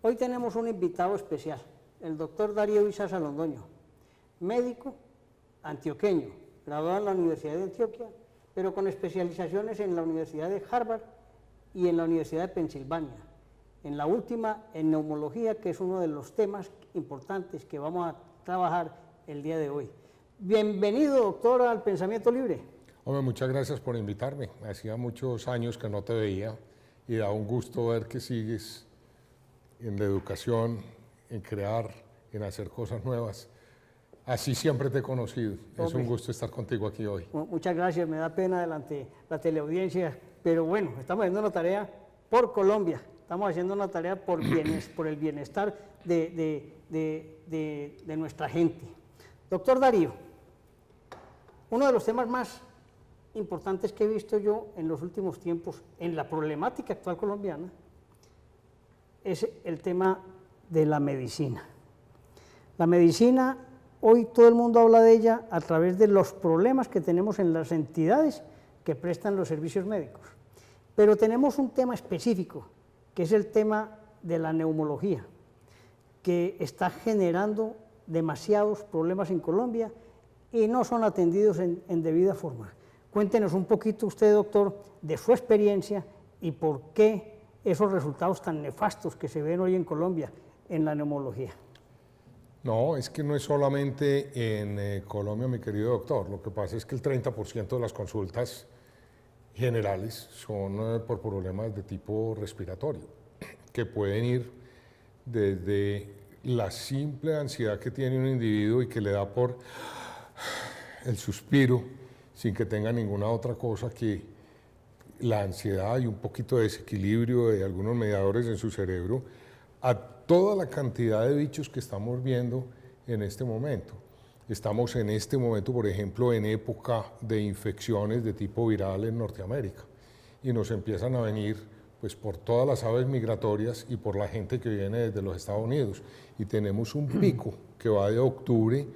Hoy tenemos un invitado especial, el doctor Darío Izaza Londoño, médico antioqueño, graduado en la Universidad de Antioquia, pero con especializaciones en la Universidad de Harvard y en la Universidad de Pensilvania. En la última, en neumología, que es uno de los temas importantes que vamos a trabajar el día de hoy. Bienvenido, doctor, al Pensamiento Libre. Hombre, muchas gracias por invitarme. Hacía muchos años que no te veía y da un gusto ver que sigues en la educación, en crear, en hacer cosas nuevas. Así siempre te he conocido. Es un gusto estar contigo aquí hoy. Muchas gracias, me da pena delante la teleaudiencia, pero bueno, estamos haciendo una tarea por Colombia, estamos haciendo una tarea por el bienestar de nuestra gente. Doctor Darío, uno de los temas más importantes que he visto yo en los últimos tiempos en la problemática actual colombiana es el tema de la medicina. La medicina, hoy todo el mundo habla de ella a través de los problemas que tenemos en las entidades que prestan los servicios médicos. Pero tenemos un tema específico, que es el tema de la neumología, que está generando demasiados problemas en Colombia y no son atendidos en debida forma. Cuéntenos un poquito usted, doctor, de su experiencia y por qué esos resultados tan nefastos que se ven hoy en Colombia en la neumología. No, es que no es solamente en Colombia, mi querido doctor. Lo que pasa es que el 30% de las consultas generales son por problemas de tipo respiratorio, que pueden ir desde la simple ansiedad que tiene un individuo y que le da por el suspiro, sin que tenga ninguna otra cosa que la ansiedad y un poquito de desequilibrio de algunos mediadores en su cerebro, a toda la cantidad de bichos que estamos viendo en este momento. Estamos en este momento, por ejemplo, en época de infecciones de tipo viral en Norteamérica y nos empiezan a venir pues, por todas las aves migratorias y por la gente que viene desde los Estados Unidos. Y tenemos un pico que va de octubre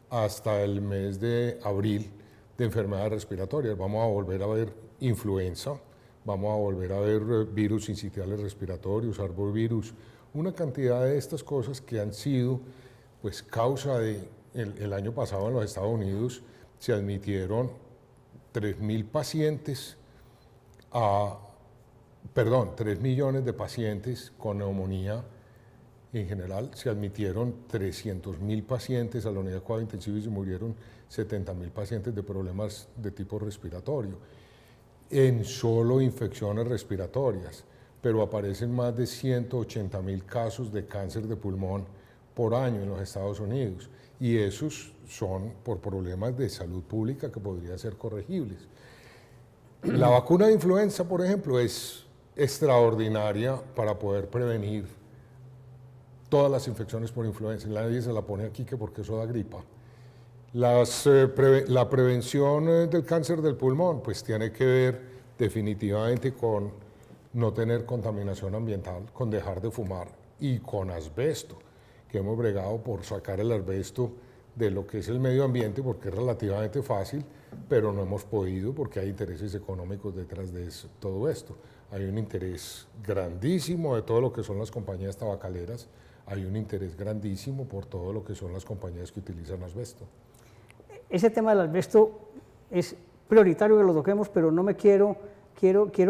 hasta el mes de abril de enfermedades respiratorias. Vamos a volver a ver influenza, vamos a volver a ver virus sincitiales respiratorios, arbovirus, una cantidad de estas cosas que han sido pues, causa de... El año pasado en los Estados Unidos se admitieron 3 millones de pacientes con neumonía. En general se admitieron 300.000 pacientes a la unidad de cuidado intensivo y se murieron 70.000 pacientes de problemas de tipo respiratorio, en solo infecciones respiratorias, pero aparecen más de 180.000 casos de cáncer de pulmón por año en los Estados Unidos, y esos son por problemas de salud pública que podrían ser corregibles. La vacuna de influenza, por ejemplo, es extraordinaria para poder prevenir todas las infecciones por influenza. Nadie se la pone aquí que porque eso da gripa. La prevención del cáncer del pulmón pues tiene que ver definitivamente con no tener contaminación ambiental, con dejar de fumar y con asbesto, que hemos bregado por sacar el asbesto de lo que es el medio ambiente porque es relativamente fácil, pero no hemos podido porque hay intereses económicos detrás de todo esto. Hay un interés grandísimo de todo lo que son las compañías tabacaleras, hay un interés grandísimo por todo lo que son las compañías que utilizan asbesto. Ese tema del asbesto es prioritario que lo toquemos, pero no me quiero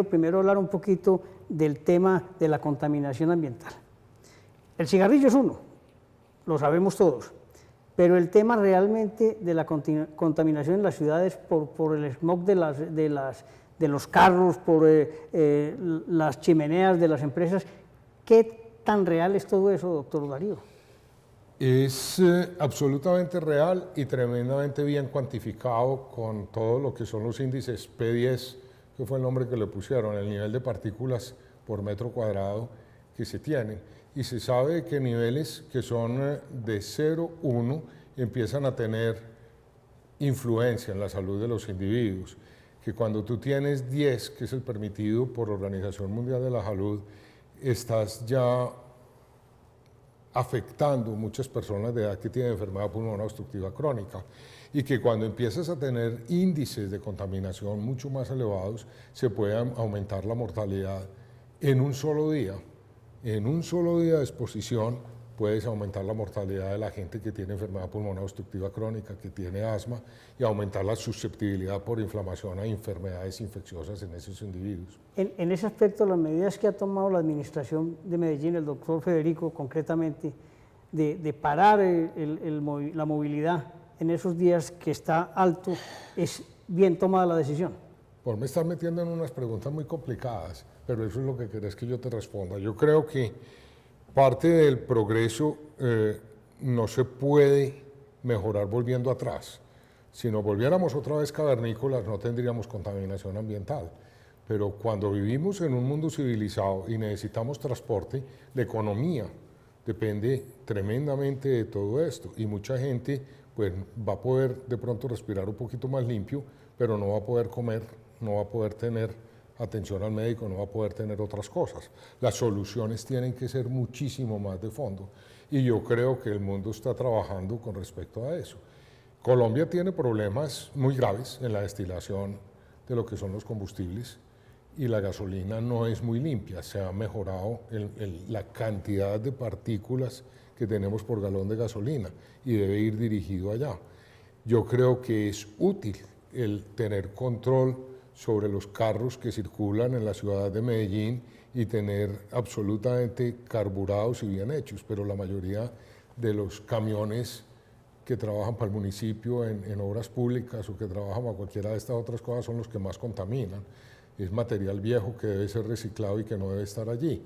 primero hablar un poquito del tema de la contaminación ambiental. El cigarrillo es uno, lo sabemos todos, pero el tema realmente de la contaminación en las ciudades por el smog de los carros, por las chimeneas de las empresas, ¿qué tan real es todo eso, doctor Darío? Es absolutamente real y tremendamente bien cuantificado con todo lo que son los índices P10, que fue el nombre que le pusieron, el nivel de partículas por metro cuadrado que se tienen. Y se sabe que niveles que son de 0,1 empiezan a tener influencia en la salud de los individuos, que cuando tú tienes 10, que es el permitido por la Organización Mundial de la Salud, estás ya afectando muchas personas de edad que tienen enfermedad pulmonar obstructiva crónica, y que cuando empiezas a tener índices de contaminación mucho más elevados, se puede aumentar la mortalidad en un solo día en un solo día de exposición puedes aumentar la mortalidad de la gente que tiene enfermedad pulmonar obstructiva crónica, que tiene asma, y aumentar la susceptibilidad por inflamación a enfermedades infecciosas en esos individuos. En ese aspecto, las medidas que ha tomado la administración de Medellín, el doctor Federico concretamente, de parar la movilidad en esos días que está alto, ¿es bien tomada la decisión? Por me estar metiendo en unas preguntas muy complicadas, pero eso es lo que querés que yo te responda. Yo creo que parte del progreso no se puede mejorar volviendo atrás. Si nos volviéramos otra vez cavernícolas no tendríamos contaminación ambiental. Pero cuando vivimos en un mundo civilizado y necesitamos transporte, la economía depende tremendamente de todo esto. Y mucha gente pues, va a poder de pronto respirar un poquito más limpio, pero no va a poder comer, no va a poder tener atención al médico, no va a poder tener otras cosas. Las soluciones tienen que ser muchísimo más de fondo y yo creo que el mundo está trabajando con respecto a eso. Colombia tiene problemas muy graves en la destilación de lo que son los combustibles y la gasolina no es muy limpia. Se ha mejorado la cantidad de partículas que tenemos por galón de gasolina y debe ir dirigido allá. Yo creo que es útil el tener control sobre los carros que circulan en la ciudad de Medellín y tener absolutamente carburados y bien hechos, pero la mayoría de los camiones que trabajan para el municipio en obras públicas o que trabajan para cualquiera de estas otras cosas son los que más contaminan. Es material viejo que debe ser reciclado y que no debe estar allí.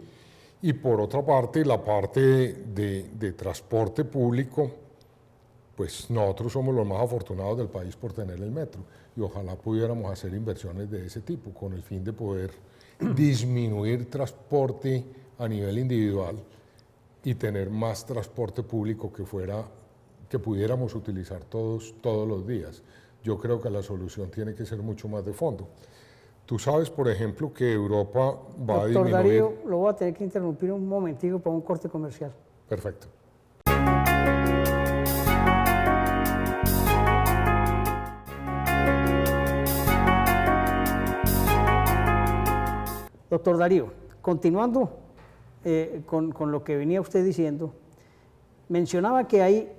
Y por otra parte, la parte de transporte público, pues nosotros somos los más afortunados del país por tener el metro y ojalá pudiéramos hacer inversiones de ese tipo con el fin de poder disminuir transporte a nivel individual y tener más transporte público que pudiéramos utilizar todos los días. Yo creo que la solución tiene que ser mucho más de fondo. Tú sabes, por ejemplo, que Europa va a disminuir... Doctor Darío, lo voy a tener que interrumpir un momentico para un corte comercial. Perfecto. Doctor Darío, continuando con lo que venía usted diciendo, mencionaba que hay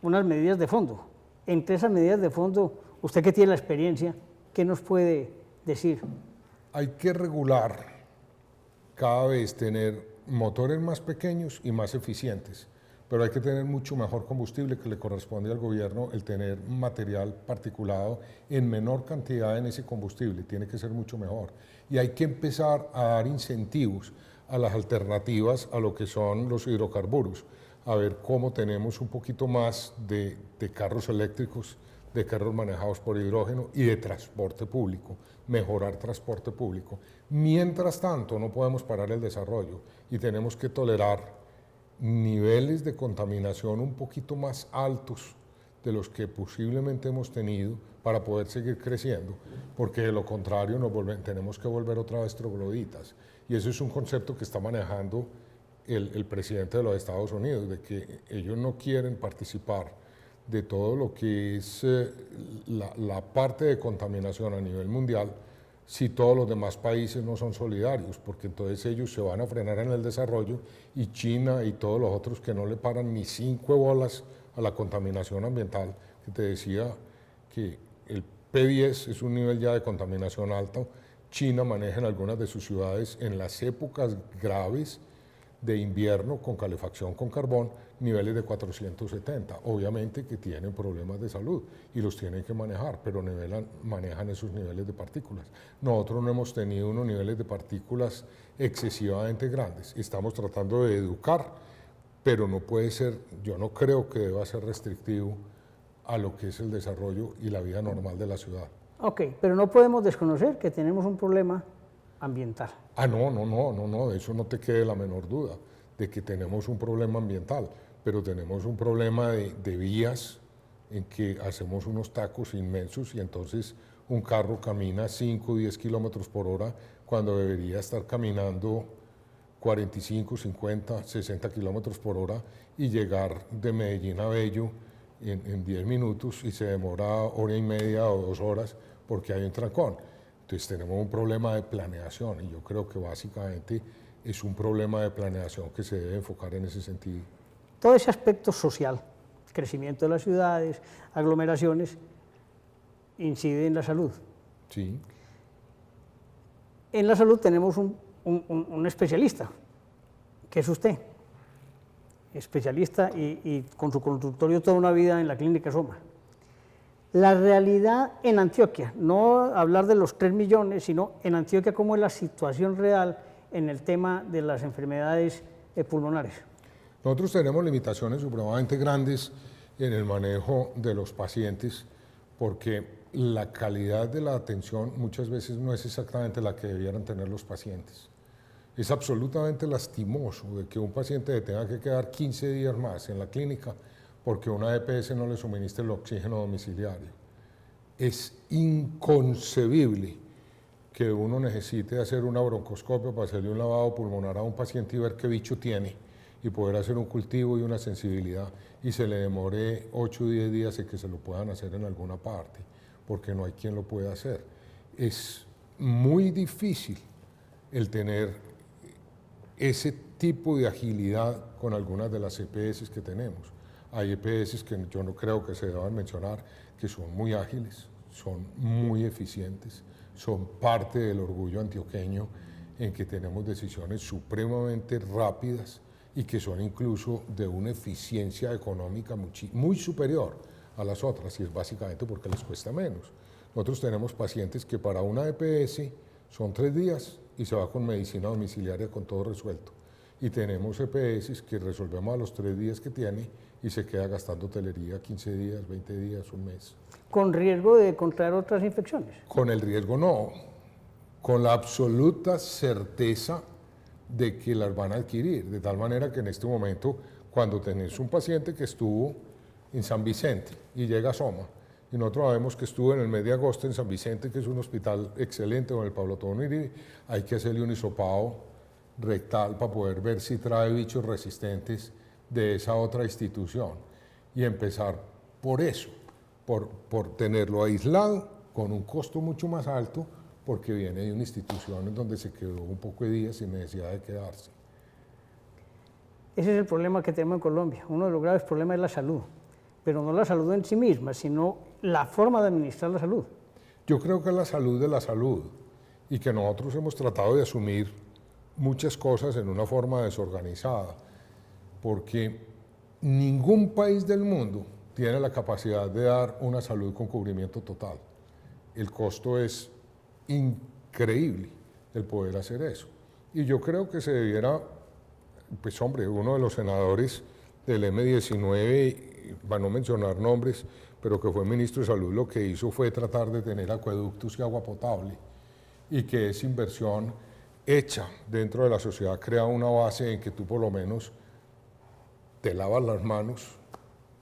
unas medidas de fondo. Entre esas medidas de fondo, usted que tiene la experiencia, ¿qué nos puede decir? Hay que regular cada vez tener motores más pequeños y más eficientes, pero hay que tener mucho mejor combustible que le corresponde al gobierno el tener material particulado en menor cantidad en ese combustible, tiene que ser mucho mejor. Y hay que empezar a dar incentivos a las alternativas a lo que son los hidrocarburos, a ver cómo tenemos un poquito más de carros eléctricos, de carros manejados por hidrógeno y de transporte público, mejorar transporte público. Mientras tanto, no podemos parar el desarrollo y tenemos que tolerar niveles de contaminación un poquito más altos de los que posiblemente hemos tenido para poder seguir creciendo, porque de lo contrario tenemos que volver otra vez trogloditas. Y eso es un concepto que está manejando el presidente de los Estados Unidos, de que ellos no quieren participar de todo lo que es la parte de contaminación a nivel mundial si todos los demás países no son solidarios, porque entonces ellos se van a frenar en el desarrollo y China y todos los otros que no le paran ni 5 bolas a la contaminación ambiental, que te decía que el P10 es un nivel ya de contaminación alto. China maneja en algunas de sus ciudades en las épocas graves de invierno con calefacción con carbón niveles de 470, obviamente que tienen problemas de salud y los tienen que manejar, pero manejan esos niveles de partículas. Nosotros no hemos tenido unos niveles de partículas excesivamente grandes, estamos tratando de educar, pero no puede ser, yo no creo que deba ser restrictivo a lo que es el desarrollo y la vida normal de la ciudad. Ok, pero no podemos desconocer que tenemos un problema ambiental. No, de eso no te quede la menor duda, de que tenemos un problema ambiental, pero tenemos un problema de vías en que hacemos unos tacos inmensos y entonces un carro camina 5 o 10 kilómetros por hora cuando debería estar caminando 45, 50, 60 kilómetros por hora y llegar de Medellín a Bello en 10 minutos y se demora hora y media o 2 horas porque hay un trancón. Entonces tenemos un problema de planeación y yo creo que básicamente es un problema de planeación que se debe enfocar en ese sentido. Todo ese aspecto social, crecimiento de las ciudades, aglomeraciones, incide en la salud. Sí. En la salud tenemos un especialista, que es usted, especialista y con su consultorio toda una vida en la Clínica Soma. La realidad en Antioquia, no hablar de los 3 millones, sino en Antioquia, cómo es la situación real en el tema de las enfermedades pulmonares. Nosotros tenemos limitaciones supremamente grandes en el manejo de los pacientes porque la calidad de la atención muchas veces no es exactamente la que debieran tener los pacientes. Es absolutamente lastimoso de que un paciente tenga que quedar 15 días más en la clínica porque una EPS no le suministra el oxígeno domiciliario. Es inconcebible que uno necesite hacer una broncoscopia para hacerle un lavado pulmonar a un paciente y ver qué bicho tiene y poder hacer un cultivo y una sensibilidad y se le demore 8 o 10 días y que se lo puedan hacer en alguna parte, porque no hay quien lo pueda hacer. Es muy difícil el tener ese tipo de agilidad con algunas de las EPS que tenemos. Hay EPS que yo no creo que se deban mencionar, que son muy ágiles, son muy eficientes, son parte del orgullo antioqueño en que tenemos decisiones supremamente rápidas y que son incluso de una eficiencia económica muy superior a las otras, y es básicamente porque les cuesta menos. Nosotros tenemos pacientes que para una EPS son 3 días y se va con medicina domiciliaria con todo resuelto. Y tenemos EPS que resolvemos a los 3 días que tiene y se queda gastando hotelería 15 días, 20 días, un mes. ¿Con riesgo de contraer otras infecciones? Con el riesgo no, con la absoluta certeza de que las van a adquirir, de tal manera que en este momento, cuando tenés un paciente que estuvo en San Vicente y llega a Soma, y nosotros sabemos que estuvo en el mes de agosto en San Vicente, que es un hospital excelente con el Pablo Toniri, hay que hacerle un hisopado rectal para poder ver si trae bichos resistentes de esa otra institución y empezar por eso, por tenerlo aislado con un costo mucho más alto porque viene de una institución en donde se quedó un poco de días sin necesidad de quedarse. Ese es el problema que tenemos en Colombia. Uno de los graves problemas es la salud, pero no la salud en sí misma, sino la forma de administrar la salud. Yo creo que es la salud de la salud y que nosotros hemos tratado de asumir muchas cosas en una forma desorganizada, porque ningún país del mundo tiene la capacidad de dar una salud con cubrimiento total. El costo es increíble el poder hacer eso. Y yo creo que se debiera, pues hombre, uno de los senadores del M19, para no mencionar nombres, pero que fue ministro de Salud, lo que hizo fue tratar de tener acueductos y agua potable, y que esa inversión hecha dentro de la sociedad crea una base en que tú por lo menos te lavas las manos,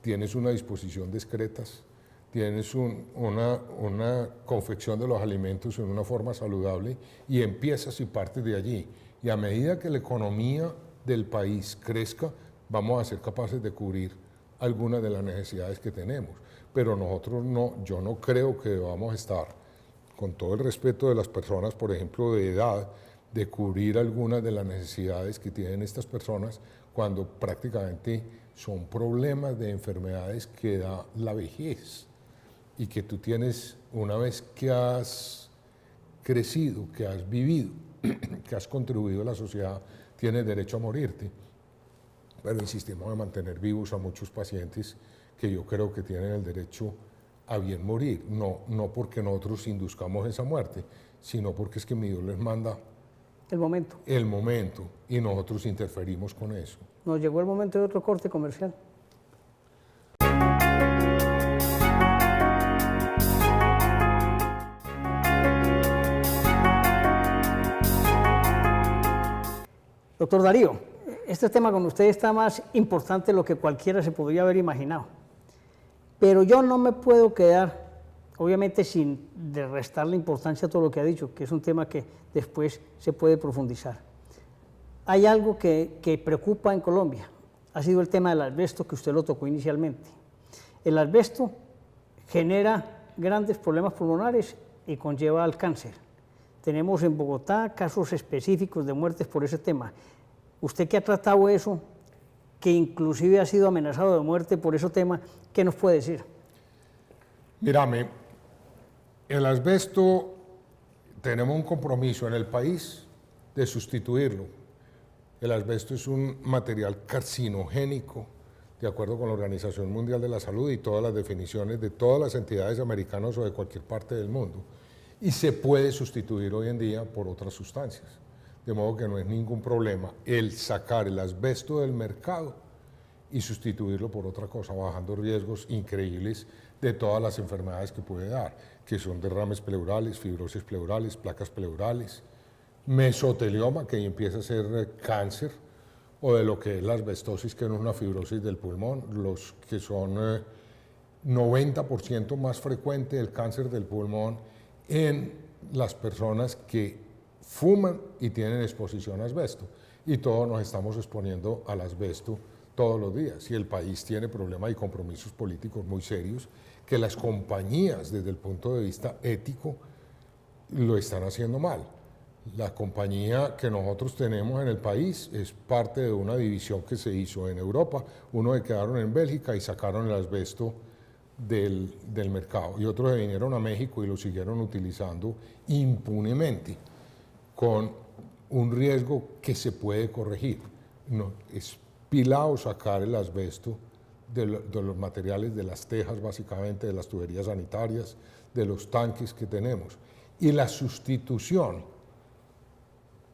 tienes una disposición de excretas, tienes una confección de los alimentos en una forma saludable y empiezas y partes de allí. Y a medida que la economía del país crezca, vamos a ser capaces de cubrir algunas de las necesidades que tenemos. Pero nosotros no, yo no creo que debamos estar, con todo el respeto de las personas, por ejemplo, de edad, de cubrir algunas de las necesidades que tienen estas personas cuando prácticamente son problemas de enfermedades que da la vejez y que tú tienes, una vez que has crecido, que has vivido, que has contribuido a la sociedad, tienes derecho a morirte. Pero insistimos en mantener vivos a muchos pacientes que yo creo que tienen el derecho a bien morir, no porque nosotros induzcamos esa muerte, sino porque es que mi Dios les manda el momento. El momento, y nosotros interferimos con eso. Nos llegó el momento de otro corte comercial. Doctor Darío, este tema con usted está más importante de lo que cualquiera se podría haber imaginado. Pero yo no me puedo quedar, obviamente sin de restarle importancia a todo lo que ha dicho, que es un tema que después se puede profundizar. Hay algo que preocupa en Colombia, ha sido el tema del asbesto, que usted lo tocó inicialmente. El asbesto genera grandes problemas pulmonares y conlleva al cáncer. tenemos en Bogotá casos específicos de muertes por ese tema. Usted que ha tratado eso, que inclusive ha sido amenazado de muerte por ese tema, ¿qué nos puede decir? Mírame, el asbesto tenemos un compromiso en el país de sustituirlo. El asbesto es un material carcinogénico, de acuerdo con la Organización Mundial de la Salud y todas las definiciones de todas las entidades americanas o de cualquier parte del mundo. Y se puede sustituir hoy en día por otras sustancias. De modo que no es ningún problema el sacar el asbesto del mercado y sustituirlo por otra cosa, bajando riesgos increíbles de todas las enfermedades que puede dar, que son derrames pleurales, fibrosis pleurales, placas pleurales, mesotelioma, que empieza a ser cáncer, o de lo que es la asbestosis, que no es una fibrosis del pulmón, los que son 90% más frecuente el cáncer del pulmón en las personas que fuman y tienen exposición a asbesto. Y todos nos estamos exponiendo al asbesto todos los días. Y el país tiene problemas y compromisos políticos muy serios que las compañías, desde el punto de vista ético, lo están haciendo mal. La compañía que nosotros tenemos en el país es parte de una división que se hizo en Europa. Unos se quedaron en Bélgica y sacaron el asbesto del mercado, y otros se vinieron a México y lo siguieron utilizando impunemente, con un riesgo que se puede corregir. No, es pilado sacar el asbesto de los materiales, de las tejas básicamente, de las tuberías sanitarias, de los tanques que tenemos. Y la sustitución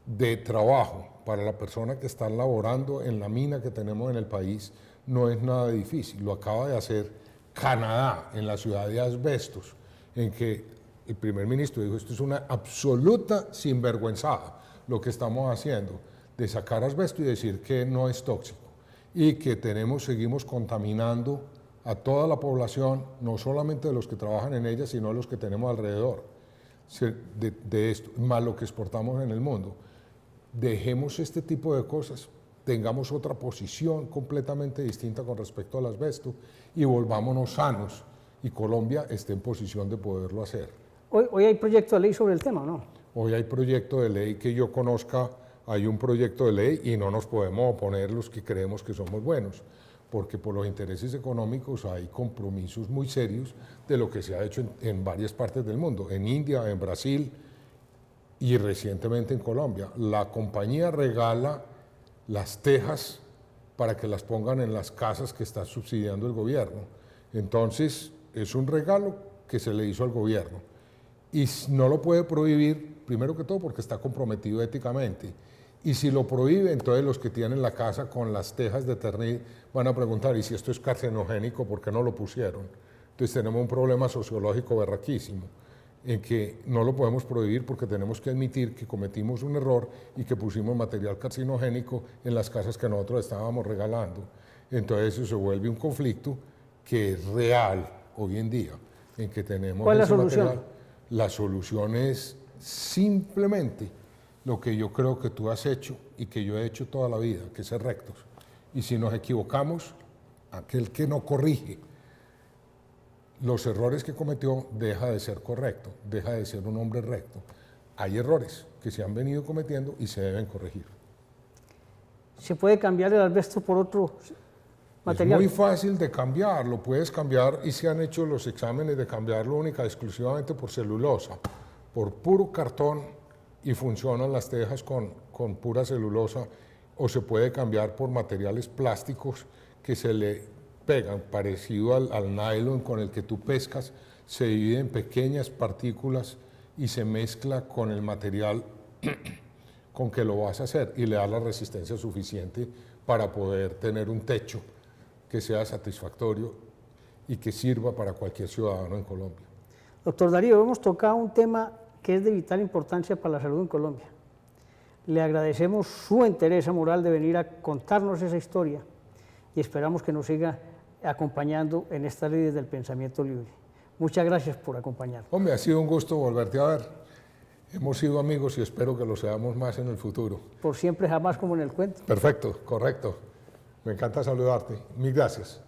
de trabajo para la persona que está laborando en la mina que tenemos en el país no es nada difícil. Lo acaba de hacer Canadá, en la ciudad de asbestos, en que el primer ministro dijo: esto es una absoluta sinvergüenzada lo que estamos haciendo, de sacar asbesto y decir que no es tóxico, y que seguimos contaminando a toda la población, no solamente de los que trabajan en ella, sino de los que tenemos alrededor de esto, más lo que exportamos en el mundo. Dejemos este tipo de cosas, tengamos otra posición completamente distinta con respecto al asbesto y volvámonos sanos, y Colombia esté en posición de poderlo hacer. Hoy hay proyecto de ley sobre el tema, ¿no? Hoy hay proyecto de ley que yo conozca, hay un proyecto de ley, y no nos podemos oponer los que creemos que somos buenos, porque por los intereses económicos hay compromisos muy serios de lo que se ha hecho en varias partes del mundo, en India, en Brasil y recientemente en Colombia. La compañía regala las tejas para que las pongan en las casas que está subsidiando el gobierno. Entonces, es un regalo que se le hizo al gobierno. Y no lo puede prohibir, primero que todo, porque está comprometido éticamente. Y si lo prohíbe, entonces los que tienen la casa con las tejas de Ternil van a preguntar: ¿y si esto es carcinogénico, por qué no lo pusieron? Entonces tenemos un problema sociológico berraquísimo, en que no lo podemos prohibir porque tenemos que admitir que cometimos un error y que pusimos material carcinogénico en las casas que nosotros estábamos regalando. Entonces eso se vuelve un conflicto que es real hoy en día, en que tenemos ¿Cuál es la ese solución? material. La solución es simplemente lo que yo creo que tú has hecho y que yo he hecho toda la vida, que es ser rectos. Y si nos equivocamos, aquel que no corrige los errores que cometió deja de ser correcto, deja de ser un hombre recto. Hay errores que se han venido cometiendo y se deben corregir. ¿Se puede cambiar el asbesto por otro material? Es muy fácil de cambiar, lo puedes cambiar, y se han hecho los exámenes de cambiarlo única y exclusivamente por celulosa, por puro cartón, y funcionan las tejas con pura celulosa, o se puede cambiar por materiales plásticos que se le pegan, parecido al nylon con el que tú pescas, se divide en pequeñas partículas y se mezcla con el material con que lo vas a hacer, y le da la resistencia suficiente para poder tener un techo que sea satisfactorio y que sirva para cualquier ciudadano en Colombia. Doctor Darío, hemos tocado un tema que es de vital importancia para la salud en Colombia. Le agradecemos su interés moral de venir a contarnos esa historia, y esperamos que nos siga acompañando en estas leyes del pensamiento libre. Muchas gracias por acompañarnos. Hombre, ha sido un gusto volverte a ver. Hemos sido amigos y espero que lo seamos más en el futuro. Por siempre, jamás, como en el cuento. Perfecto, correcto. Me encanta saludarte. Mil gracias.